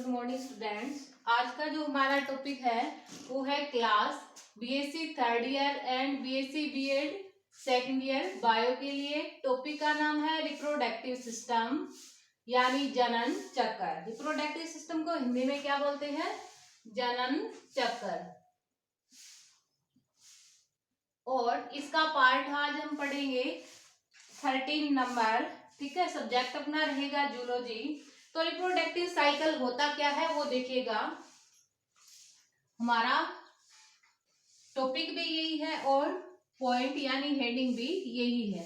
Morning students. आज का जो हमारा टॉपिक है वो है class BSc third year and BSc BEd second year bio के लिए। टॉपिक का नाम है रिप्रोडक्टिव सिस्टम यानी जनन चक्र। रिप्रोडक्टिव सिस्टम को हिंदी में क्या बोलते हैं? जनन चक्र। और इसका पार्ट आज हम पढ़ेंगे 13 नंबर। ठीक है, सब्जेक्ट अपना रहेगा जूलॉजी। तो रिप्रोडक्टिव साइकिल होता क्या है वो देखिएगा। हमारा टॉपिक भी यही है और पॉइंट यानी हेडिंग भी यही है,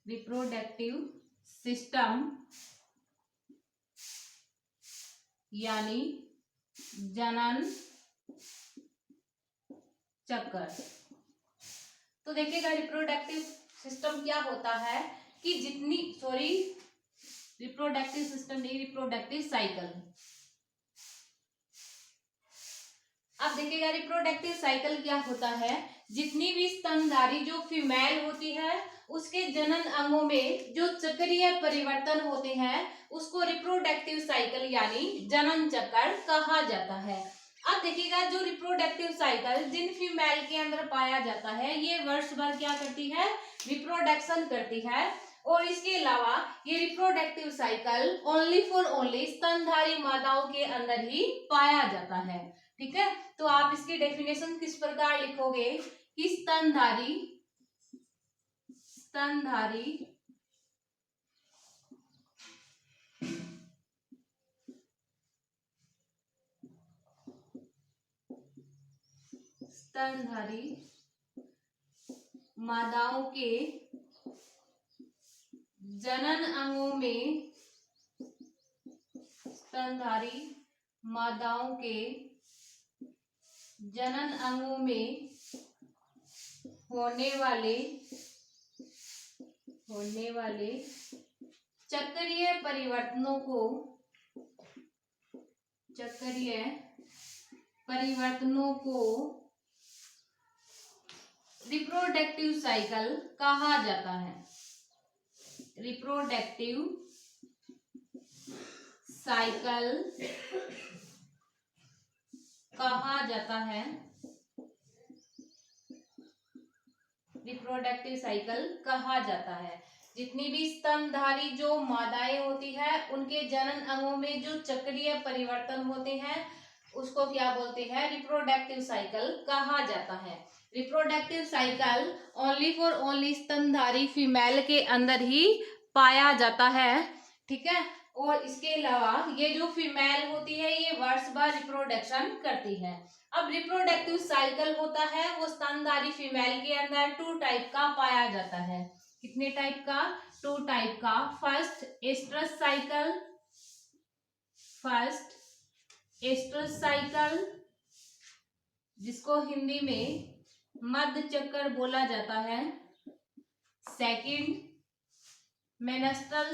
रिप्रोडक्टिव सिस्टम यानी जनन चक्र। तो देखिएगा रिप्रोडक्टिव सिस्टम क्या होता है कि रिप्रोडक्टिव सिस्टम नहीं, रिप्रोडक्टिव साइकिल। अब देखिएगा रिप्रोडक्टिव साइकिल क्या होता है। जितनी भी स्तनधारी जो फीमेल होती है उसके जनन अंगों में जो चक्रीय परिवर्तन होते हैं उसको रिप्रोडक्टिव साइकिल यानी जनन चक्र कहा जाता है। अब देखिएगा जो रिप्रोडक्टिव साइकिल जिन फीमेल के अंदर पाया जाता है ये वर्ष भर क्या करती है? रिप्रोडक्शन करती है। और इसके अलावा ये रिप्रोडक्टिव साइकिल ओनली स्तनधारी माताओं के अंदर ही पाया जाता है। ठीक है, तो आप इसकी डेफिनेशन किस प्रकार लिखोगे कि स्तनधारी मादाओं के जनन अंगों में होने वाले चक्रीय परिवर्तनों को रिप्रोडक्टिव साइकिल कहा जाता है। रिप्रोडक्टिव साइकिल कहा जाता है। रिप्रोडक्टिव साइकिल कहा जाता है। जितनी भी स्तनधारी जो मादाएं होती है उनके जनन अंगों में जो चक्रीय परिवर्तन होते हैं उसको क्या बोलते हैं? रिप्रोडक्टिव साइकिल कहा जाता है। रिप्रोडक्टिव साइकिल ओनली स्तनधारी फीमेल के अंदर ही पाया जाता है। ठीक है, और इसके अलावा ये जो फीमेल होती है ये वर्ष भर रिप्रोडक्शन करती है। अब रिप्रोडक्टिव साइकिल होता है वो स्तनधारी फीमेल के अंदर 2 टाइप का पाया जाता है। कितने टाइप का? 2 टाइप का। फर्स्ट एस्ट्रस साइकिल जिसको हिंदी में मध्य चक्र बोला जाता है। सेकंड मेनस्ट्रल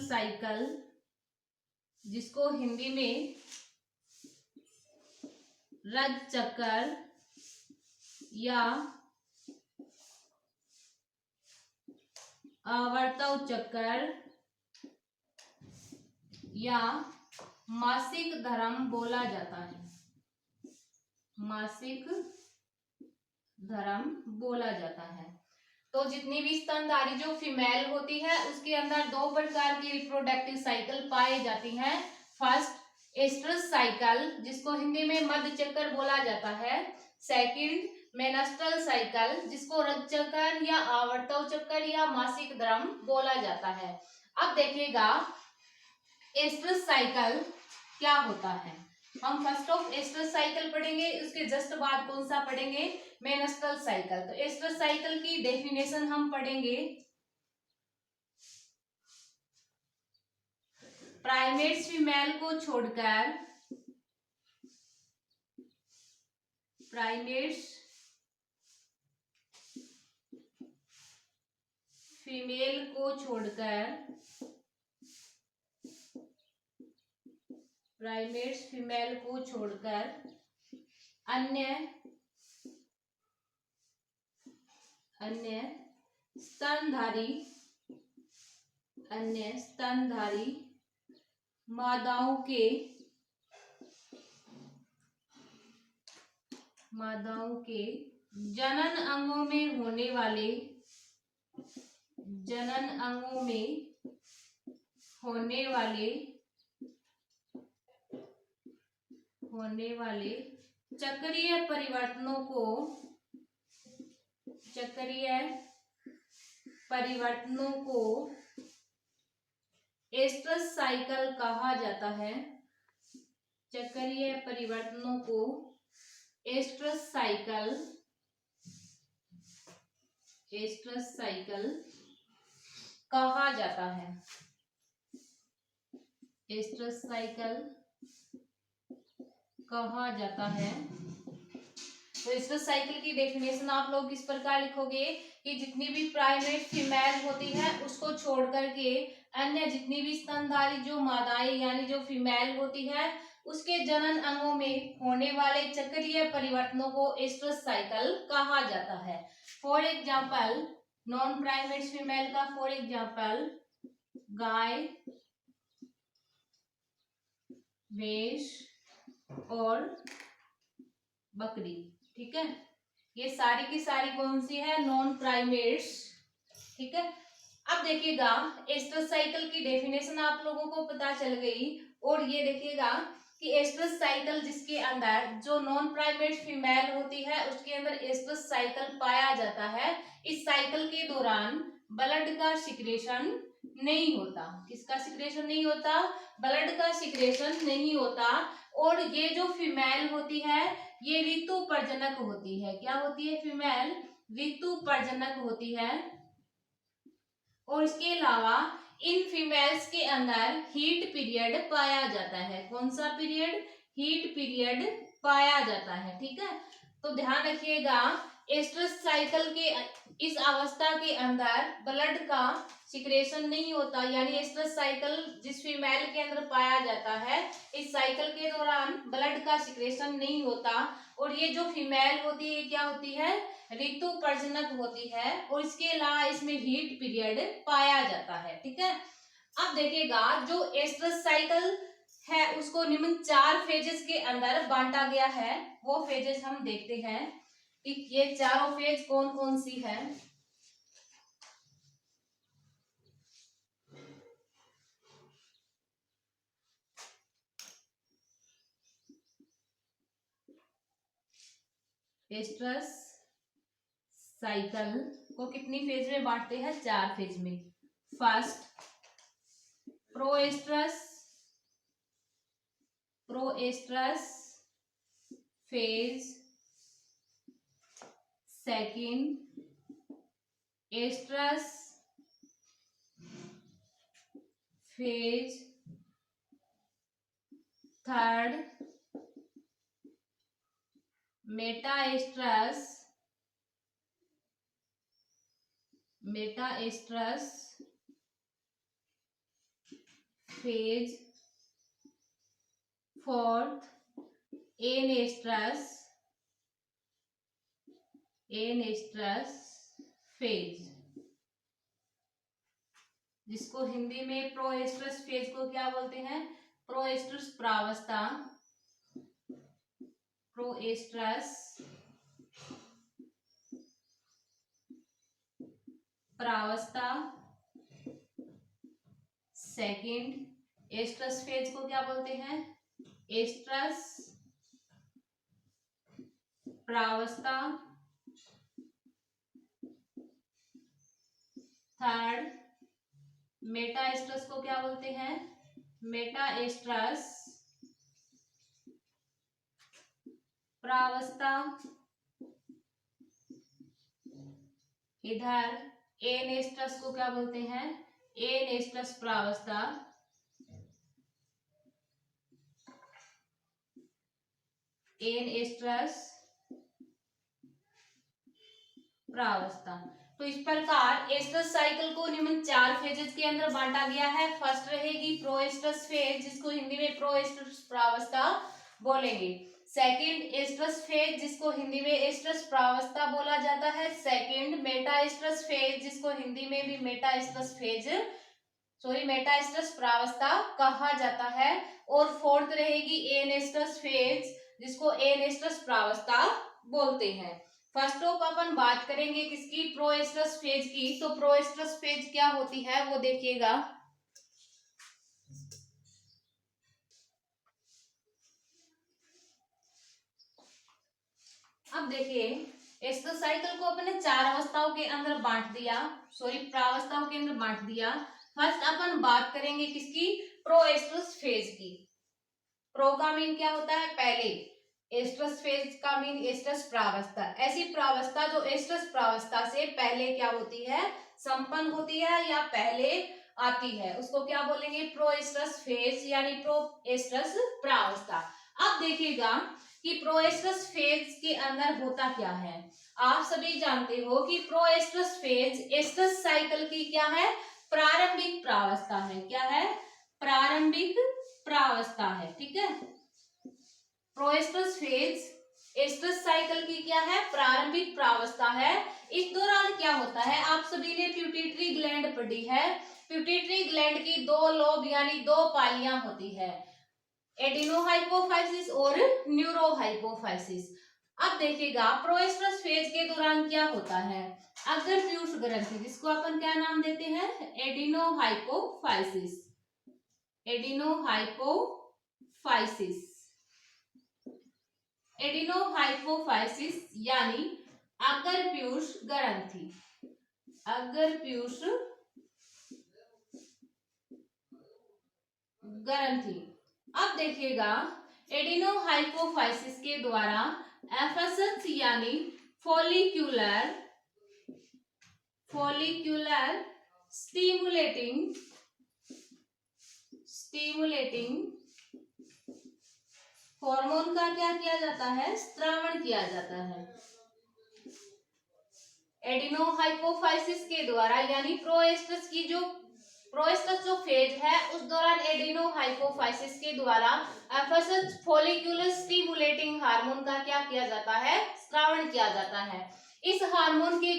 साइकिल जिसको हिंदी में रज चक्र या आवर्तव चक्र या मासिक धर्म बोला जाता है। तो जितनी भी स्तनधारी जो फीमेल होती है उसके अंदर 2 प्रकार की रिप्रोडक्टिव साइकिल पाई जाती हैं। फर्स्ट एस्ट्रस साइकिल जिसको हिंदी में मध्य चक्र बोला जाता है। सेकंड मेनस्ट्रल साइकिल जिसको रज चक्र या आवर्तव चक्र या मासिक धर्म बोला जाता है। अब देखिएगा एस्ट्रस साइकिल क्या होता है। हम फर्स्ट ऑफ एस्ट्रस साइकिल पढ़ेंगे, उसके जस्ट बाद कौन सा पढ़ेंगे? Menstrual cycle. तो एस्ट्रस साइकिल की डेफिनेशन हम पढ़ेंगे। प्राइमेट्स फीमेल को छोड़कर अन्य अन्य स्तनधारी मादाओं के जनन अंगों में होने वाले चक्रीय परिवर्तनों को एस्ट्रस साइकिल कहा जाता है। चक्रीय परिवर्तनों को एस्ट्रस साइकिल कहा जाता है। एस्ट्रस साइकिल कहा जाता है। तो एस्ट्रस साइकिल की डेफिनेशन आप लोग इस प्रकार लिखोगे कि जितनी भी प्राइमेट फीमेल होती है उसको छोड़ करके अन्य जितनी भी स्तनधारी जो मादाएं यानी जो फीमेल होती है उसके जनन अंगों में होने वाले चक्रीय परिवर्तनों को एस्ट्रस साइकिल कहा जाता है। For example non primate female का फॉर एग्जाम्पल गाय, भैंस और बकरी। ठीक है, ये सारी की सारी कौन सी है? Non primates. ठीक है, अब देखिएगा एस्ट्रस साइकिल की डेफिनेशन आप लोगों को पता चल गई। और ये देखिएगा कि एस्ट्रस साइकिल जिसके अंदर जो नॉन प्राइमेट फीमेल होती है उसके अंदर एस्ट्रस साइकिल पाया जाता है। इस साइकिल के दौरान ब्लड का सिक्रेशन नहीं होता। किसका सिक्रेशन नहीं होता? ब्लड का सिक्रेशन नहीं होता। और ये जो फीमेल होती है ये ऋतु प्रजनक होती है। क्या होती है? फीमेल ऋतु प्रजनक होती है। और इसके अलावा इन फीमेल्स के अंदर हीट पीरियड पाया जाता है। कौन सा पीरियड? हीट पीरियड पाया जाता है। ठीक है, तो ध्यान रखिएगा एस्ट्रस साइकिल के इस अवस्था के अंदर ब्लड का सिक्रेशन नहीं होता, यानी एस्ट्रस साइकिल जिस फीमेल के अंदर पाया जाता है इस साइकिल के दौरान ब्लड का सिक्रेशन नहीं होता। और ये जो फीमेल होती है क्या होती है? ऋतु प्रजनक होती है। और इसके अलावा इसमें हीट पीरियड पाया जाता है। ठीक है, अब देखिएगा जो एस्ट्रस साइकिल है उसको निम्न 4 फेजेस के अंदर बांटा गया है। वो फेजेस हम देखते हैं कि ये चारों फेज कौन कौन सी है। एस्ट्रस साइकिल को कितनी फेज में बांटते हैं? 4 फेज में। First proestrus phase, second estrus phase, third metaestrus phase, fourth anestrus phase, जिसको हिंदी में प्रोएस्ट्रस फेज को क्या बोलते हैं? प्रोएस्ट्रस प्रावस्था, सेकंड एस्ट्रस फेज को क्या बोलते हैं? एस्ट्रस प्रावस्था, थर्ड मेटाएस्ट्रस को क्या बोलते हैं? मेटाएस्ट्रस प्रावस्था। इधर एनेस्ट्रस को क्या बोलते हैं? एनेस्ट्रस प्रावस्था। एनेस्ट्रस प्रावस्था। तो इस प्रकार एस्ट्रस साइकिल को निम्न 4 फेजेस के अंदर बांटा गया है। फर्स्ट रहेगी प्रोएस्ट्रस फेज, जिसको हिंदी में प्रोएस्ट्रस प्रावस्था बोलेंगे। सेकंड एस्ट्रस फेज जिसको हिंदी में एस्ट्रस प्रावस्था बोला जाता है, सेकंड मेटा एस्ट्रस फेज जिसको हिंदी में भी meta estrus phase meta estrus प्रावस्था कहा जाता है, और फोर्थ रहेगी एनेस्ट्रस फेज जिसको एनेस्ट्रस प्रावस्था बोलते हैं। फर्स्ट ऑफ अपन बात करेंगे किसकी, प्रोएस्ट्रस फेज की। तो प्रोएस्ट्रस फेज क्या होती है वो देखिएगा। अब देखिए एस्ट्रस साइकिल को अपने चार अवस्थाओं के अंदर बांट दिया, प्रावस्थाओं के अंदर बांट दिया। फर्स्ट अपन बात करेंगे किसकी, प्रोएस्ट्रस फेज की। प्रो का मीन क्या होता है, पहले। एस्ट्रस फेज का मीन एस्ट्रस प्रावस्था, ऐसी प्रावस्था जो एस्ट्रस प्रावस्था से पहले क्या होती है, संपन्न होती है या पहले आती है, उसको क्या बोलेंगे, प्रोएस्ट्रस फेज यानी प्रोएस्ट्रस प्रावस्था। अब देखिएगा कि प्रोएस्ट्रस फेज के अंदर होता क्या है। आप सभी जानते हो कि प्रोएस्ट्रस फेज एस्ट्रस साइकिल की क्या है, प्रारंभिक प्रावस्था है। क्या है, प्रारंभिक प्रावस्था है। ठीक है, प्रोएस्ट्रस फेज एस्ट्रस साइकिल की क्या है, प्रारंभिक प्रावस्था है। इस दौरान क्या होता है, आप सभी ने प्यूटिटरी ग्लैंड पढ़ी है। प्यूटिटरी ग्लैंड की दो लोब यानी दो पालियां होती है, एडिनोहाइपोफाइसिस और न्यूरोहाइपोफाइसिस। अब देखिएगा प्रोएस्ट्रस फेज के दौरान क्या होता है, अगर पीयूष ग्रंथि जिसको अपन क्या नाम देते हैं, एडिनोहाइपोफाइसिस, एडिनोहाइपोफाइसिस, एडिनोहाइपोफाइसिस यानी अगर पीयूष ग्रंथि, अगर पीयूष ग्रंथि। अब देखिएगा एडिनोहाइपोफाइसिस के द्वारा एफएसएच यानी फॉलिक्यूलर स्टिमुलेटिंग हार्मोन का क्या किया जाता है, स्त्रावण किया जाता है। एडिनोहाइपोफाइसिस के द्वारा यानी प्रोएस्ट्रस जो फेज है उस दौरान एडिनोहाइपोफाइसिस के द्वारा एफएसएच फॉलिक्यूलर स्टिमुलेटिंग हार्मोन का क्या किया जाता है, स्त्रावण किया जाता है। इस हार्मोन के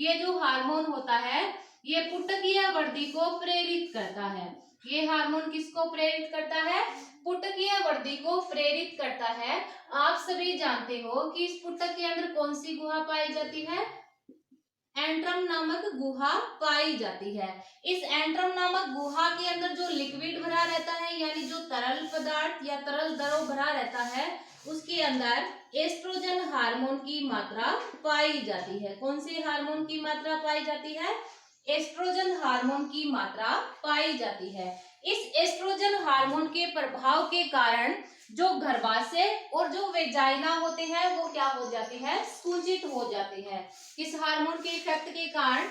ये जो हार्मोन होता है ये पुटकीय वृद्धि को प्रेरित करता है। ये हार्मोन किसको प्रेरित करता है, पुटकीय वृद्धि को प्रेरित करता है। आप सभी जानते हो कि इस पुटक के अंदर कौन सी गुहा पाई जाती है, एंट्रम नामक गुहा पाई जाती है। इस एंट्रम नामक गुहा के अंदर जो लिक्विड भरा रहता है यानी जो तरल पदार्थ या तरल द्रव भरा रहता है उसके अंदर एस्ट्रोजन हार्मोन की मात्रा पाई जाती है। कौन से हार्मोन की मात्रा पाई जाती है, एस्ट्रोजन हार्मोन की मात्रा पाई जाती है। इस एस्ट्रोजन हार्मोन के प्रभाव के कारण जो गर्भाशय और जो वेजाइना होते हैं वो क्या हो जाती है, संकुचित हो जाती है। इस हार्मोन के इफेक्ट के कारण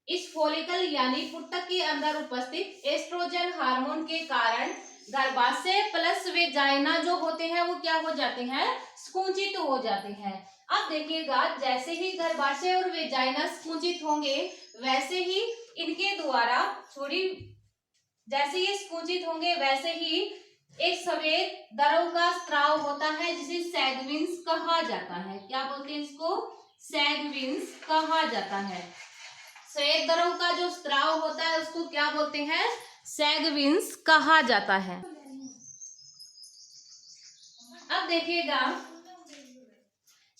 इस फॉलिकल यानी पुटक के अंदर उपस्थित एस्ट्रोजन हार्मोन के कारण गर्भाशय प्लस वेजाइना जो होते हैं वो क्या हो जाते हैं, संकुचित हो जाते हैं। अब देखिएगा जैसे ही गर्भाशय और वेजाइना संकुचित होंगे वैसे ही इनके द्वारा जैसे ही संकुचित होंगे वैसे ही एक सफेद द्रव का स्त्राव होता है जिसे सैगविन्स कहा जाता है। क्या बोलते हैं इसको, सैगविन्स कहा जाता है। सफेद द्रव का जो स्त्राव होता है उसको क्या बोलते हैं, सैगविन्स कहा जाता है। अब देखिएगा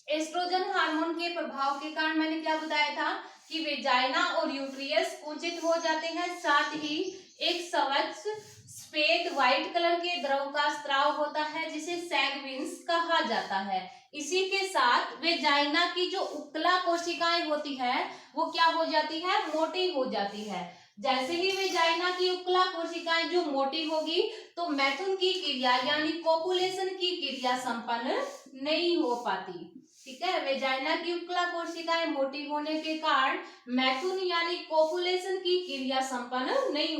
एस्ट्रोजन हार्मोन के प्रभाव के कारण मैंने क्या बताया था कि वेजाइना और यूट्रियस संकुचित हो जाते हैं, साथ ही एक स्वच्छ सफेद व्हाइट कलर के द्रव का स्त्राव होता है जिसे सैगविन्स कहा जाता है। इसी के साथ वेजाइना की जो उपकला कोशिकाएं होती है वो क्या हो जाती है, मोटी हो जाती है। जैसे ही वेजाइना की उपकला कोशिकाएं जो मोटी होगी तो मैथुन की क्रिया यानी कोपुलेशन की क्रिया संपन्न नहीं हो पाती। ठीक है, वेजाइना की उपकला कोशिकाएं मोटी होने के कारण मैथुन यानी कोपुलेशन की क्रिया संपन्न नहीं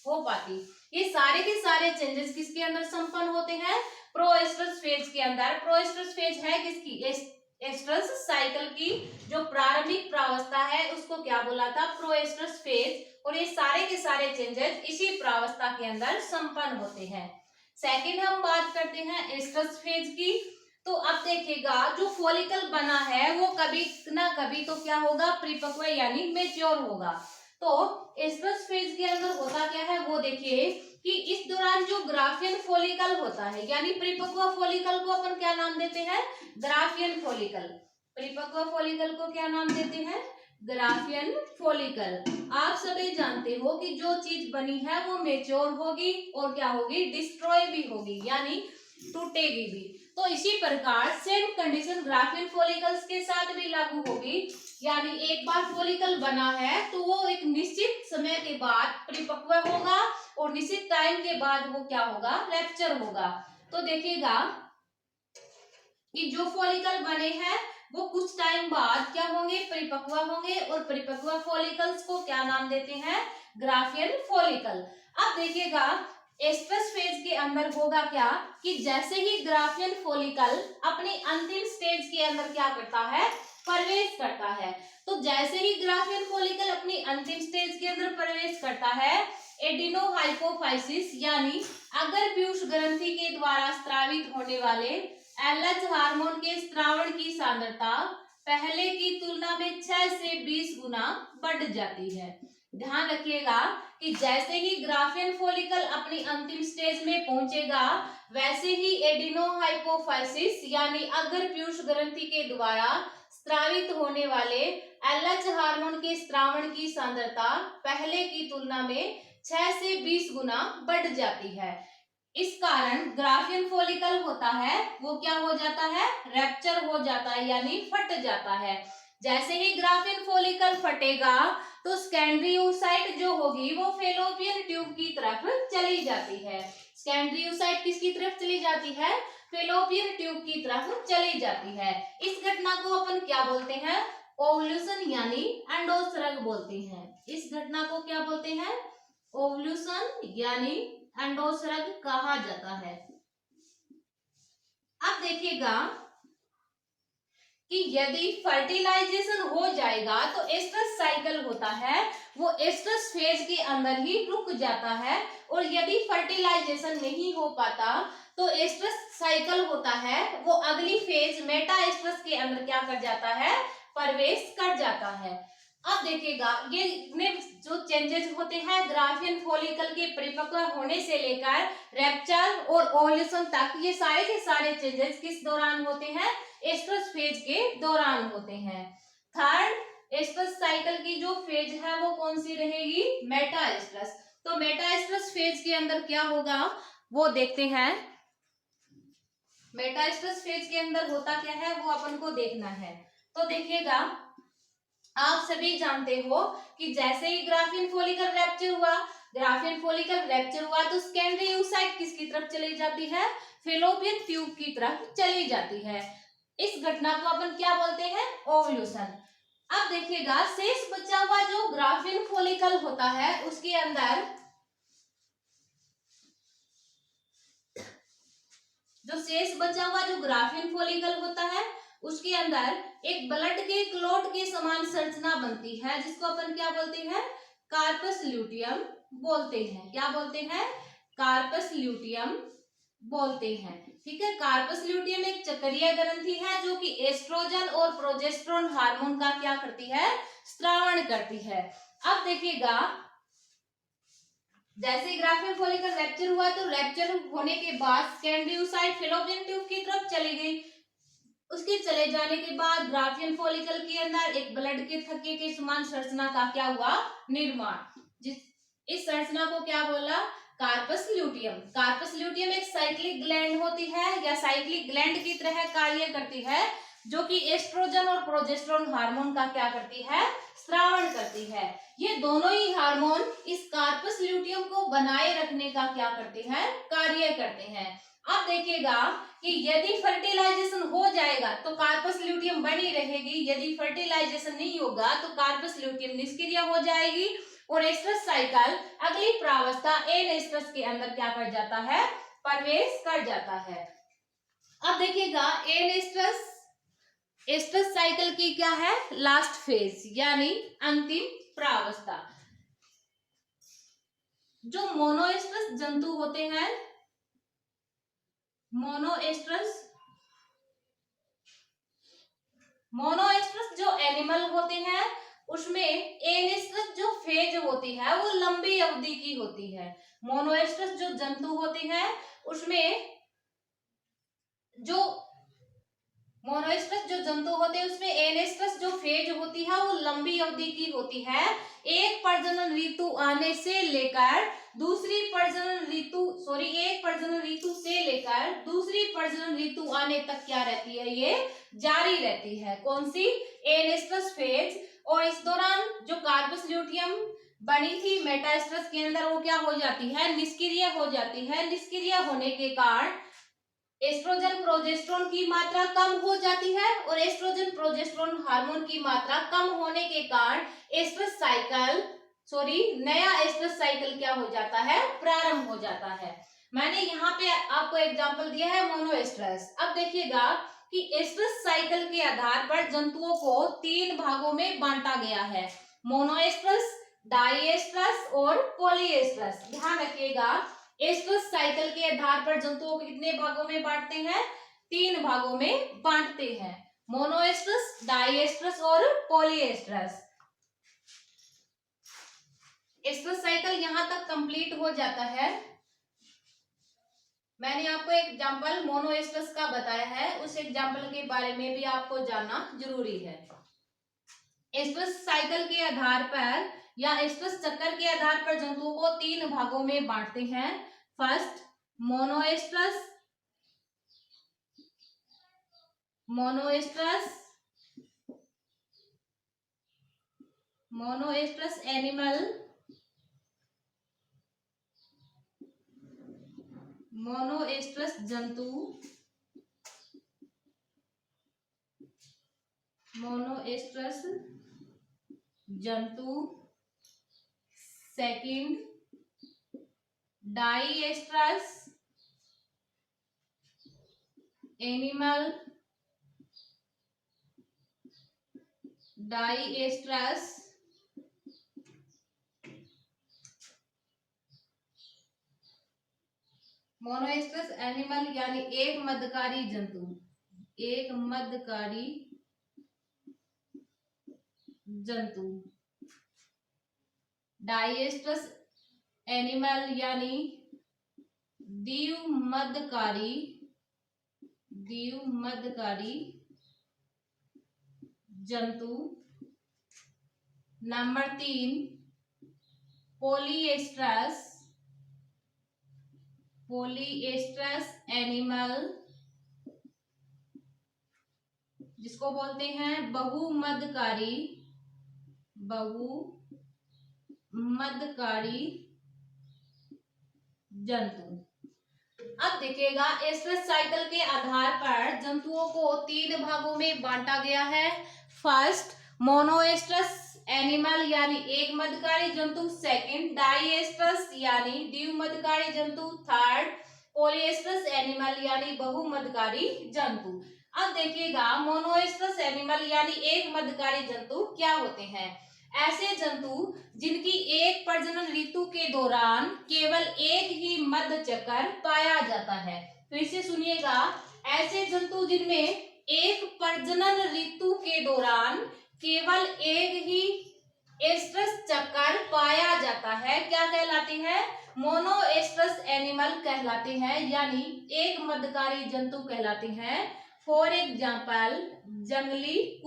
हो पाती। ये सारे के सारे चेंजेस किसके अंदर संपन्न होते हैं, प्रोएस्ट्रस फेज के अंदर। प्रोएस्ट्रस फेज है किसकी, एस्ट्रस साइकिल की जो प्रारंभिक प्रावस्था है उसको क्या बोला था, प्रोएस्ट्रस फेज। और ये सारे के सारे चेंजेस इसी प्रावस्था के अंदर संपन्न होते हैं। सेकंड हम बात करते हैं एस्ट्रस फेज की। तो अब देखिएगा जो फॉलिकल बना है वो कभी ना कभी तो क्या होगा, परिपक्व यानी मेच्योर होगा। तो एस्ट्रस फेज के अंदर होता क्या है वो देखिए कि इस दौरान जो ग्राफियन फॉलिकल होता है यानी परिपक्व फॉलिकल को अपन क्या नाम देते हैं, ग्राफियन फॉलिकल। परिपक्व फॉलिकल को क्या नाम देते हैं, ग्राफियन फॉलिकल। आप सभी जानते हो कि जो चीज बनी है वो मेच्योर होगी और क्या होगी, डिस्ट्रॉय भी होगी यानी टूटेगी भी। तो इसी प्रकार सेम कंडीशन ग्राफियन फॉलिकल्स के साथ भी लागू होगी, यानी एक बार फॉलिकल बना है तो वो एक निश्चित समय के बाद परिपक्व होगा और निश्चित टाइम के बाद वो क्या होगा, रैप्चर होगा। तो देखिएगा कि जो फॉलिकल बने हैं वो कुछ टाइम बाद क्या होंगे, परिपक्व होंगे और परिपक्व फॉलिकल्स को क्या नाम देते हैं, ग्राफियन फॉलिकल। अब देखिएगा एस्ट्रस फेज के अंदर होगा क्या कि जैसे ही ग्राफियन फॉलिकल अपनी अंतिम स्टेज के अंदर क्या करता है, प्रवेश करता है। तो जैसे ही ग्राफियन फॉलिकल अपनी अंतिम स्टेज के अंदर प्रवेश करता है, एडिनोहाइपोफाइसिस यानी अगर पीयूष ग्रंथि के द्वारा स्रावित होने वाले एलएच हार्मोन के स्रावण की सांद्रता पहले की तुलना में 6 से 20 गुना बढ़ जाती है। ध्यान रखिएगा कि जैसे ही ग्राफियन फॉलिकल अपनी अंतिम स्टेज में पहुंचेगा वैसे ही एडिनोहाइपोफाइसिस यानी अगर पीयूष ग्रंथि के द्वारा स्रावित होने वाले एलएच हार्मोन के स्रावण की सांद्रता पहले की तुलना में 6 से 20 गुना बढ़ जाती है। इस कारण ग्राफियन फॉलिकल होता है वो क्या हो जाता है, रैप्चर हो जाता है यानी फट जाता है। जैसे ही ग्राफियन फॉलिकल फटेगा तो सेकेंडरी oocyte जो होगी वो फेलोपियन ट्यूब की तरफ चली जाती है। सेकेंडरी oocyte किसकी तरफ चली जाती है, फेलोपियन ट्यूब की तरफ चली जाती है। इस घटना को अपन क्या बोलते हैं, ओवल्यूशन यानी एंडोसर्ग बोलते हैं। इस घटना को क्या बोलते हैं, ओवल्यूशन यानी एंडोसर्ग कहा जाता है। अब देखिएगा कि यदि फर्टिलाइजेशन हो जाएगा तो एस्ट्रस साइकिल होता है वो एस्ट्रस फेज के अंदर ही रुक जाता है, और यदि फर्टिलाइजेशन नहीं हो पाता तो एस्ट्रस साइकिल होता है वो अगली फेज मेटा एस्ट्रस के अंदर क्या कर जाता है, प्रवेश कर जाता है। अब देखिएगा ये जो चेंजेस होते हैं ग्राफियन फॉलिकल के परिपक्व होने से लेकर रैप्चर और ओवल्यूशन तक, ये सारे के सारे चेंजेस किस दौरान होते हैं, एस्ट्रस फेज के दौरान होते हैं। थर्ड एस्ट्रस साइकिल की जो फेज है वो कौन सी रहेगी, मेटा एस्ट्रस। तो मेटा एस्ट्रस फेज के अंदर क्या होगा वो देखते हैं। मेटा एस्ट्रस फेज के अंदर होता क्या है वो अपन को देखना है। तो देखिएगा आप सभी जानते हो कि जैसे ही ग्राफियन फॉलिकल रैप्चर हुआ, ग्राफियन फॉलिकल रैप्चर हुआ तो सेकेंडरी oocyte किसकी तरफ चली जाती है, फेलोपियन ट्यूब की तरफ चली जाती है। इस घटना को अपन क्या बोलते हैं, ओवल्यूशन। अब देखिएगा शेष बचा हुआ जो ग्राफियन फॉलिकल होता है उसके अंदर जो शेष बचा हुआ जो ग्राफियन फॉलिकल होता है उसके अंदर एक ब्लड के क्लोट के समान संरचना बनती है जिसको अपन क्या बोलते हैं, कार्पस ल्यूटियम बोलते हैं। क्या बोलते हैं, कार्पस ल्यूटियम बोलते हैं। ठीक है, कार्पस ल्यूटियम एक चक्रीय ग्रंथि है जो कि एस्ट्रोजन और प्रोजेस्टेरोन हार्मोन का क्या करती है, स्रावण करती है। अब देखिएगा जैसे ग्राफियन फॉलिकल रैप्चर हुआ तो रैप्चर होने के बाद सेकेंडरी oocyte फेलोपियन ट्यूब की तरफ चली गई। उसके चले जाने के बाद ग्राफियन फॉलिकल के अंदर एक ब्लड के थक्के के समान संरचना का क्या हुआ, निर्माण। इस संरचना को क्या बोला, कार्पस ल्यूटियम। कार्पस ल्यूटियम एक साइक्लिक ग्लैंड होती है या साइक्लिक ग्लैंड की तरह कार्य करती है जो कि एस्ट्रोजन और प्रोजेस्टेरोन हार्मोन का क्या करती है, स्रावण करती है। ये दोनों ही हार्मोन इस कार्पस ल्यूटियम को बनाए रखने का क्या करते हैं, कार्य करते हैं। अब देखिएगा कि यदि फर्टिलाइजेशन हो जाएगा तो कार्पस ल्यूटियम बनी रहेगी, यदि फर्टिलाइजेशन नहीं होगा तो कार्पस ल्यूटियम निष्क्रिय हो जाएगी और एस्ट्रस साइकिल अगली प्रावस्था एन एस्ट्रस के अंदर क्या कर जाता है, प्रवेश कर जाता है। अब देखिएगा एन एस्ट्रस एस्ट्रस साइकिल की क्या है, लास्ट फेज यानी अंतिम प्रावस्था। जो मोनोएस्ट्रस जंतु होते हैं, मोनोएस्ट्रस मोनोएस्ट्रस जो एनिमल होते हैं उसमें एनेस्ट्रस जो फेज होती है वो लंबी अवधि की होती है। मोनोएस्ट्रस जो जंतु होते हैं उसमें जो मोनोएस्ट्रस जो जंतु होते हैं उसमें एनेस्ट्रस जो फेज होती है वो लंबी अवधि की होती है। एक प्रजनन ऋतु आने से लेकर दूसरी प्रजनन ऋतु से लेकर दूसरी प्रजनन ऋतु आने तक क्या रहती है, ये जारी रहती है। कौन सी? Anoestrus phase. और इस दौरान जो कार्पस ल्यूटियम बनी थी मेटास्ट्रस के अंदर वो क्या हो जाती है, निष्क्रिय हो जाती है। निष्क्रिय होने के कारण एस्ट्रोजन प्रोजेस्टेरोन की मात्रा कम हो जाती है और एस्ट्रोजन प्रोजेस्टेरोन हार्मोन की मात्रा कम होने के कारण नया एस्ट्रस साइकिल क्या हो जाता है, प्रारंभ हो जाता है। मैंने यहाँ पे आपको एग्जांपल दिया है मोनोएस्ट्रस। अब देखिएगा कि एस्ट्रस साइकिल के आधार पर जंतुओं को 3 भागों में बांटा गया है, मोनोएस्ट्रस, डाइएस्ट्रस और पॉलीएस्ट्रस। ध्यान रखिएगा, एस्ट्रस साइकिल के आधार पर जंतुओं को कितने भागों में बांटते हैं, 3 भागों में बांटते हैं, मोनोएस्ट्रस, डाइएस्ट्रस और पॉलीएस्ट्रस। एस्ट्रस साइकिल यहां तक कंप्लीट हो जाता है। मैंने आपको एग्जांपल मोनोएस्ट्रस का बताया है, उस एग्जांपल के बारे में भी आपको जानना जरूरी है। एस्ट्रस साइकिल के आधार पर या एस्ट्रस चक्कर के आधार पर जंतुओं को 3 भागों में बांटते हैं। फर्स्ट मोनोएस्ट्रस एनिमल, मोनोएस्ट्रस जंतु, सेकंड डाइएस्ट्रस एनिमल, मोनोएस्ट्रस एनिमल यानी एक मदकारी जंतु, डाइएस्ट्रस एनिमल यानी द्विमदकारी जंतु। नंबर 3 पॉलीएस्ट्रस एनिमल, जिसको बोलते हैं बहुमदकारी जंतु। अब देखिएगा, एस्ट्रस साइकिल के आधार पर जंतुओं को 3 भागों में बांटा गया है। फर्स्ट मोनोएस्ट्रस एनिमल यानी एक मदकारी जंतु, सेकंड डाइएस्ट्रस यानी द्विमदकारी जंतु, थर्ड पॉलीएस्ट्रस एनिमल यानी बहुमदकारी जंतु। अब देखिएगा, मोनोएस्ट्रस एनिमल यानी एक मदकारी जंतु क्या होते हैं? ऐसे जंतु जिनकी एक प्रजनन ऋतु के दौरान केवल एक ही मध्य चक्र पाया जाता है। फिर से सुनिएगा, ऐसे जंतु जिनमें एक प्रजनन ऋतु के दौरान केवल एक ही एस्ट्रस चक्र पाया जाता है, क्या कहलाते हैं? मोनोएस्ट्रस एनिमल कहलाते हैं, यानी एक मध्यकारी जंतु कहलाते हैं। फॉर एग्जाम्पल जंगली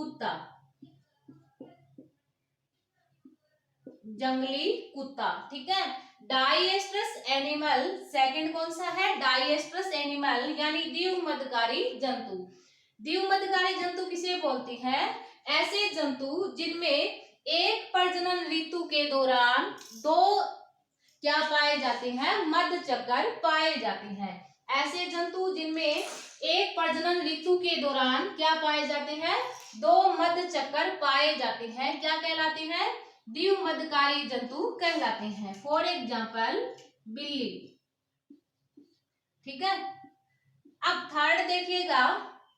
कुत्ता, ठीक है। डाइएस्ट्रस एनिमल सेकंड कौन सा है? डाइएस्ट्रस एनिमल यानी द्विमदकारी जंतु। द्विमदकारी जंतु किसे बोलते हैं? ऐसे जंतु जिनमें एक प्रजनन ऋतु के दौरान 2 क्या पाए जाते हैं? मध्य चक्र पाए जाते हैं। ऐसे जंतु जिनमें एक प्रजनन ऋतु के दौरान क्या पाए जाते हैं? 2 मध्य चक्र पाए जाते हैं, क्या कहलाते हैं? द्विमदकारी जंतु कहलाते हैं। फॉर एग्जाम्पल बिल्ली, ठीक है। अब थर्ड देखिएगा,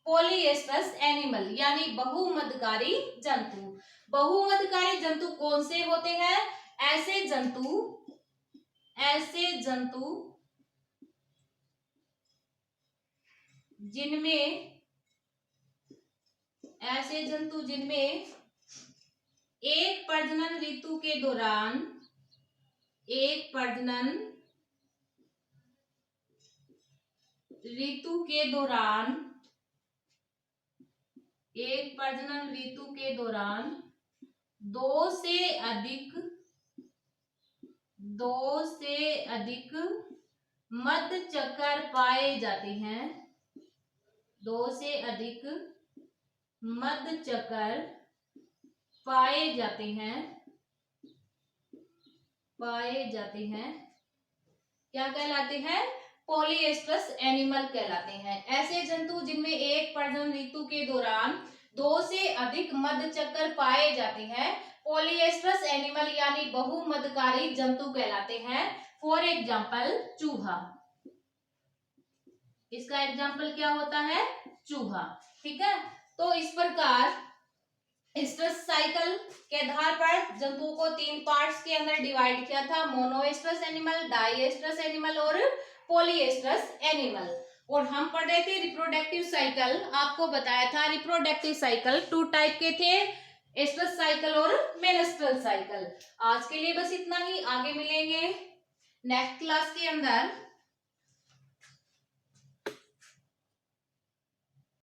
पॉलीएस्ट्रस एनिमल यानी बहुमदकारी जंतु। बहुमदकारी जंतु कौन से होते हैं? ऐसे जंतु जिनमें ऐसे जंतु जिनमें एक प्रजनन ऋतु के दौरान एक प्रजनन ऋतु के दौरान एक प्रजनन ऋतु के दौरान दो से अधिक मध्य चक्कर पाए जाते हैं। दो से अधिक मध्य चक्कर पाए जाते हैं क्या कहलाते हैं? पॉलीएस्ट्रस एनिमल कहलाते हैं। ऐसे जंतु जिनमें एक प्रजनन ऋतु के दौरान दो से अधिक मध्य चक्कर पाए जाते हैं पॉलीएस्ट्रस एनिमल यानी बहुमध्यकारी जंतु कहलाते हैं। फॉर एग्जाम्पल चूहा। इसका एग्जाम्पल क्या होता है? चूहा। ठीक है, तो इस प्रकार एस्ट्रस साइकिल के आधार पर जंतुओं को तीन पार्ट्स के अंदर डिवाइड किया था, मोनोएस्ट्रस एनिमल, डाईएस्ट्रस एनिमल और पॉलीएस्ट्रस एनिमल। और हम पढ़ रहे थे रिप्रोडक्टिव साइकिल। आपको बताया था रिप्रोडक्टिव साइकिल 2 टाइप के थे, एस्ट्रस साइकिल और मेनेस्ट्रल साइकिल। आज के लिए बस इतना ही, आगे मिलेंगे नेक्स्ट क्लास के अंदर।